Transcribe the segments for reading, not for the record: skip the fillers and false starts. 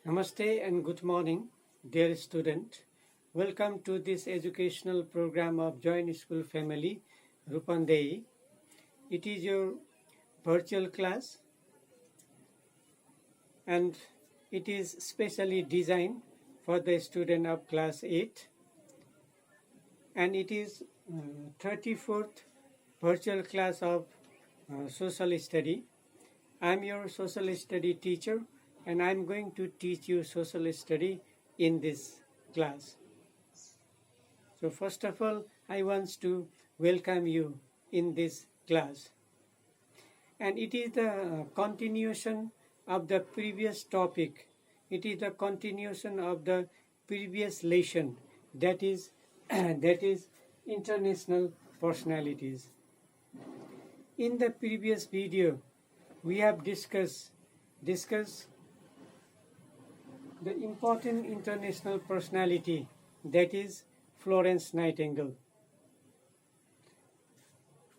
Namaste and good morning, dear student. Welcome to this educational program of Joint School Family, Rupandei. It is your virtual class and it is specially designed for the student of class 8 and it is 34th virtual class of social study. I am your social study teacher and I am going to teach you social study in this class. So first of all, I want to welcome you in this class. And it is the continuation of the previous topic. It is the continuation of the previous lesson, that is international personalities. In the previous video, we have discussed the important international personality, that is Florence Nightingale.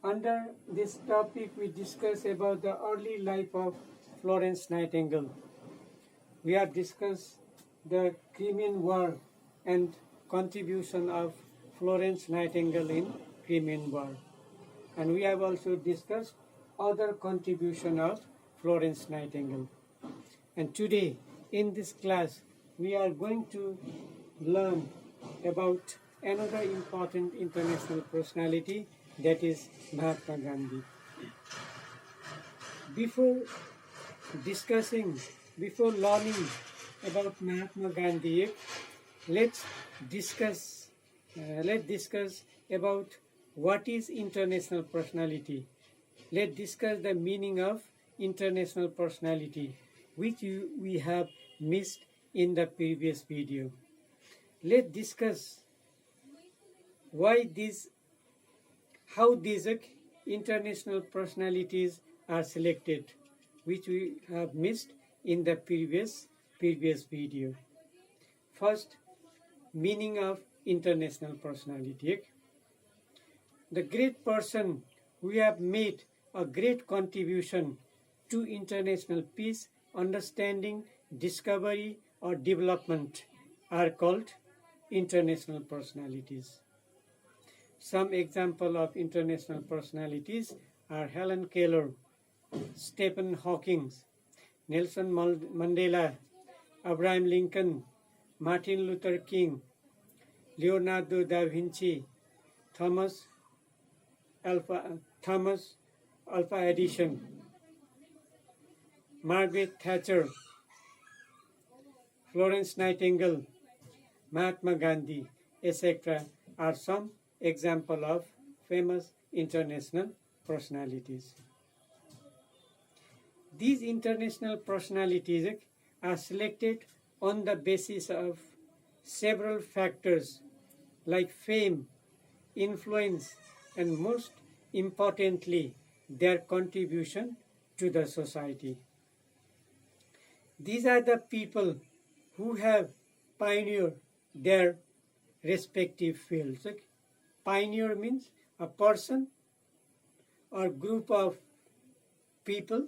Under this topic, we discuss about the early life of Florence Nightingale. We have discussed the Crimean War and contribution of Florence Nightingale in Crimean War. And we have also discussed other contribution of Florence Nightingale. And today, in this class, we are going to learn about another important international personality, that is Mahatma Gandhi. Before learning about Mahatma Gandhi, let's discuss about what is international personality. Let's discuss the meaning of international personality, which we have missed in the previous video. Let's discuss how these international personalities are selected, which we have missed in the previous video. First, meaning of international personality. The great person who have made a great contribution to international peace, understanding, discovery or development are called international personalities. Some example of international personalities are Helen Keller, Stephen Hawking, Nelson Mandela, Abraham Lincoln, Martin Luther King, Leonardo da Vinci, Thomas Alva Edison, Margaret Thatcher, Florence Nightingale, Mahatma Gandhi, etc. are some example of famous international personalities. These international personalities are selected on the basis of several factors like fame, influence, and most importantly, their contribution to the society. These are the people who have pioneered their respective fields. Pioneer means a person or group of people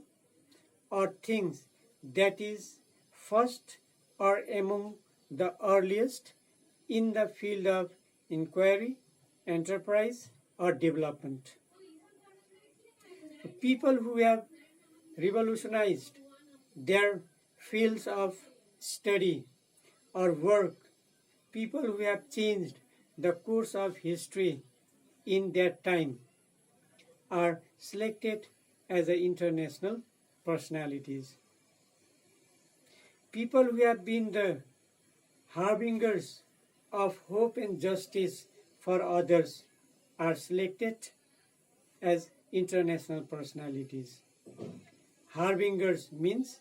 or things that is first or among the earliest in the field of inquiry, enterprise, or development. People who have revolutionized their fields of study or work, people who have changed the course of history in their time are selected as international personalities. People who have been the harbingers of hope and justice for others are selected as international personalities. Harbingers means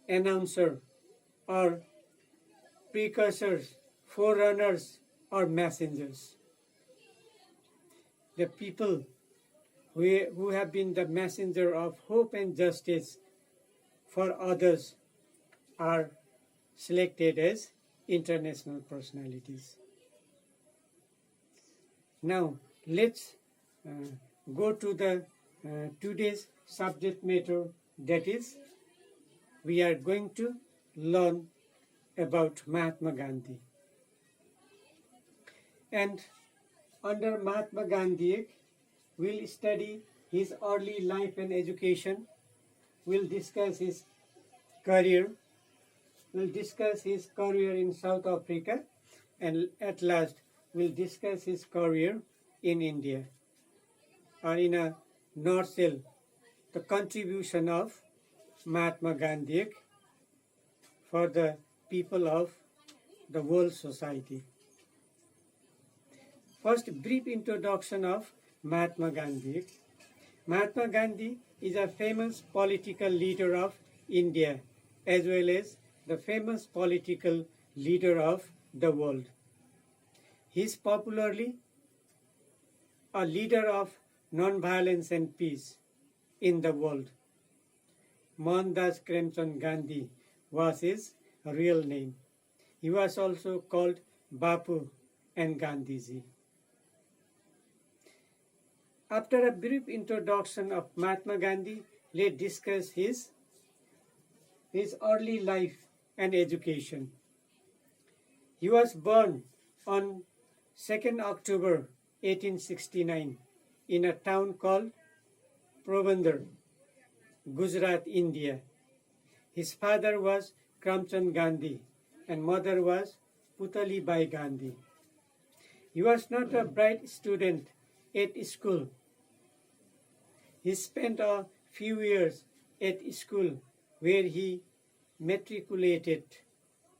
announcer or precursors, forerunners or messengers. The people who have been the messenger of hope and justice for others are selected as international personalities. Now let's go to the today's subject matter, that is we are going to learn about Mahatma Gandhi. And under Mahatma Gandhi, we'll study his early life and education, we'll discuss his career, we'll discuss his career in South Africa, and at last we'll discuss his career in India, or in a nutshell, the contribution of Mahatma Gandhi for the people of the world society. First, brief introduction of Mahatma Gandhi. Mahatma Gandhi is a famous political leader of India as well as the famous political leader of the world. He is popularly a leader of non-violence and peace in the world. Mohandas Karamchand Gandhi was his real name. He was also called Bapu and Gandhiji. After a brief introduction of Mahatma Gandhi, let's discuss his early life and education. He was born on 2nd October 1869 in a town called Porbandar, Gujarat, India. His father was Karamchand Gandhi and mother was Putali Bai Gandhi. He was not a bright student at school. He spent a few years at school where he matriculated.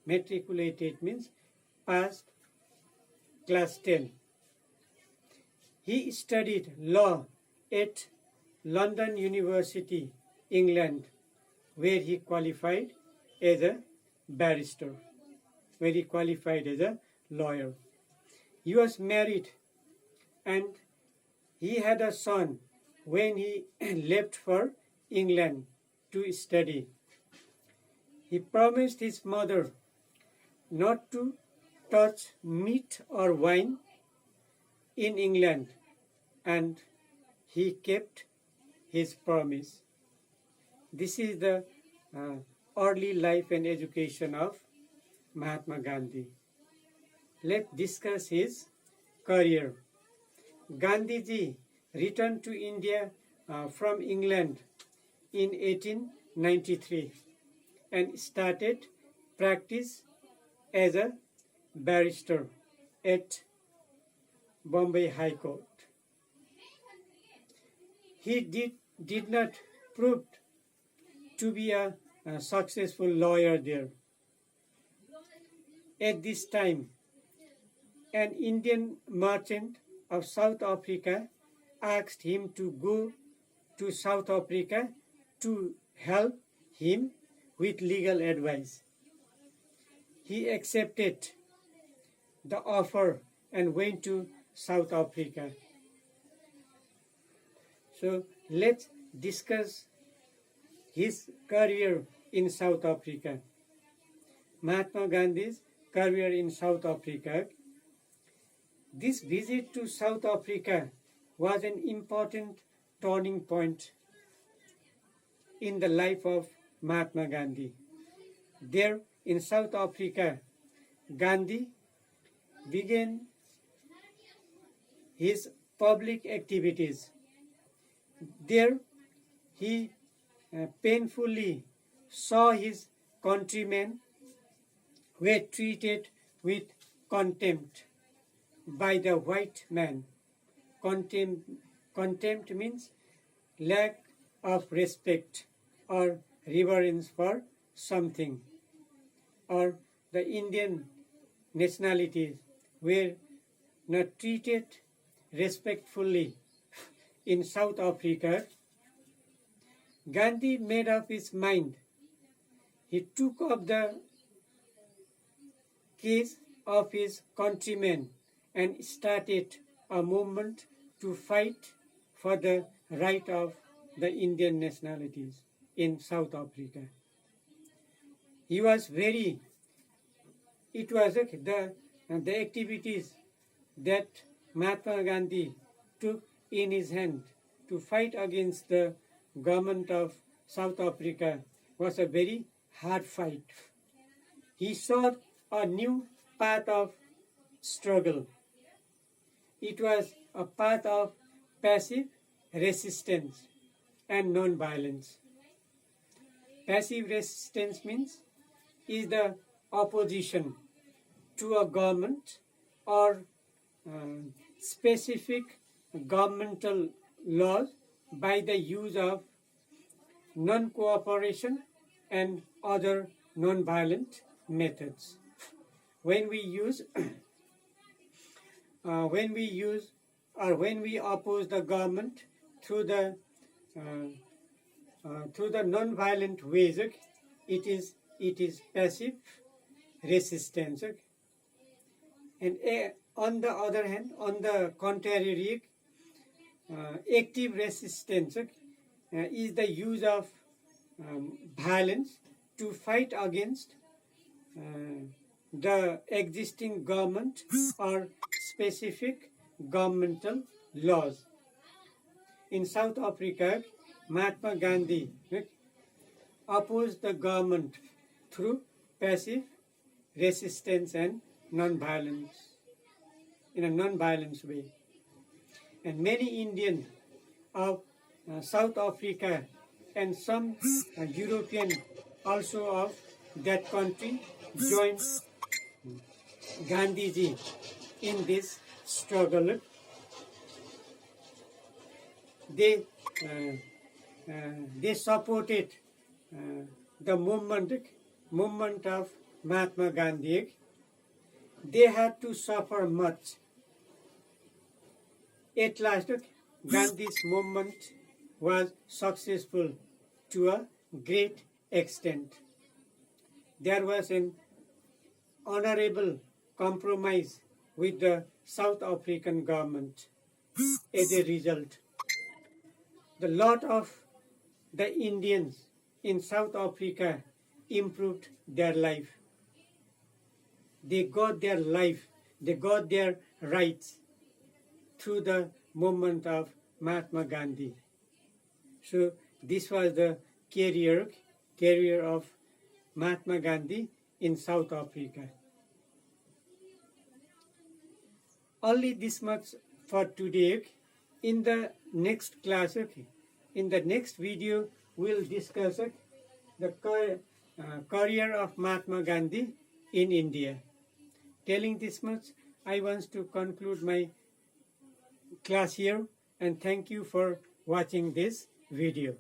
Matriculated means passed class 10. He studied law at London University, England, where he qualified as a barrister, where he qualified as a lawyer. He was married and he had a son when he left for England to study. He promised his mother not to touch meat or wine in England, and he kept his promise. This is the early life and education of Mahatma Gandhi. Let's discuss his career. Gandhiji returned to India from England in 1893 and started practice as a barrister at Bombay High Court. He did not prove to be a successful lawyer there. At this time, an Indian merchant of South Africa asked him to go to South Africa to help him with legal advice. He accepted the offer and went to South Africa. So let's discuss his career in South Africa. Mahatma Gandhi's career in South Africa. This visit to South Africa was an important turning point in the life of Mahatma Gandhi. There in South Africa, Gandhi began his public activities. There he painfully saw his countrymen were treated with contempt by the white man. Contempt means lack of respect or reverence for something, or the Indian nationalities were not treated respectfully in South Africa. Gandhi made up his mind. He took up the case of his countrymen and started a movement to fight for the right of the Indian nationalities in South Africa. He was the activities that Mahatma Gandhi took in his hand to fight against the government of South Africa was a very hard fight. He sought a new path of struggle. It was a path of passive resistance and non-violence. Passive resistance means is the opposition to a government or specific governmental laws by the use of non-cooperation and other non-violent methods. When we use when we oppose the government through the non-violent ways, it is passive resistance. And on the other hand, on the contrary, active resistance is the use of violence to fight against the existing government or specific governmental laws. In South Africa, Mahatma Gandhi opposed the government through passive resistance and non-violence, in a non-violence way. And many Indians of South Africa and some European also of that country joined Gandhiji in this struggle. They supported the movement of Mahatma Gandhi. They had to suffer much. At last, Gandhi's movement was successful to a great extent. There was an honorable compromise with the South African government. As a result, the lot of the Indians in South Africa improved their life. They got their life, they got their rights through the movement of Mahatma Gandhi. So this was the career of Mahatma Gandhi in South Africa. Only this much for today. In the next class, in the next video, we'll discuss the career of Mahatma Gandhi in India. Telling this much, I want to conclude my class here, and thank you for watching this video.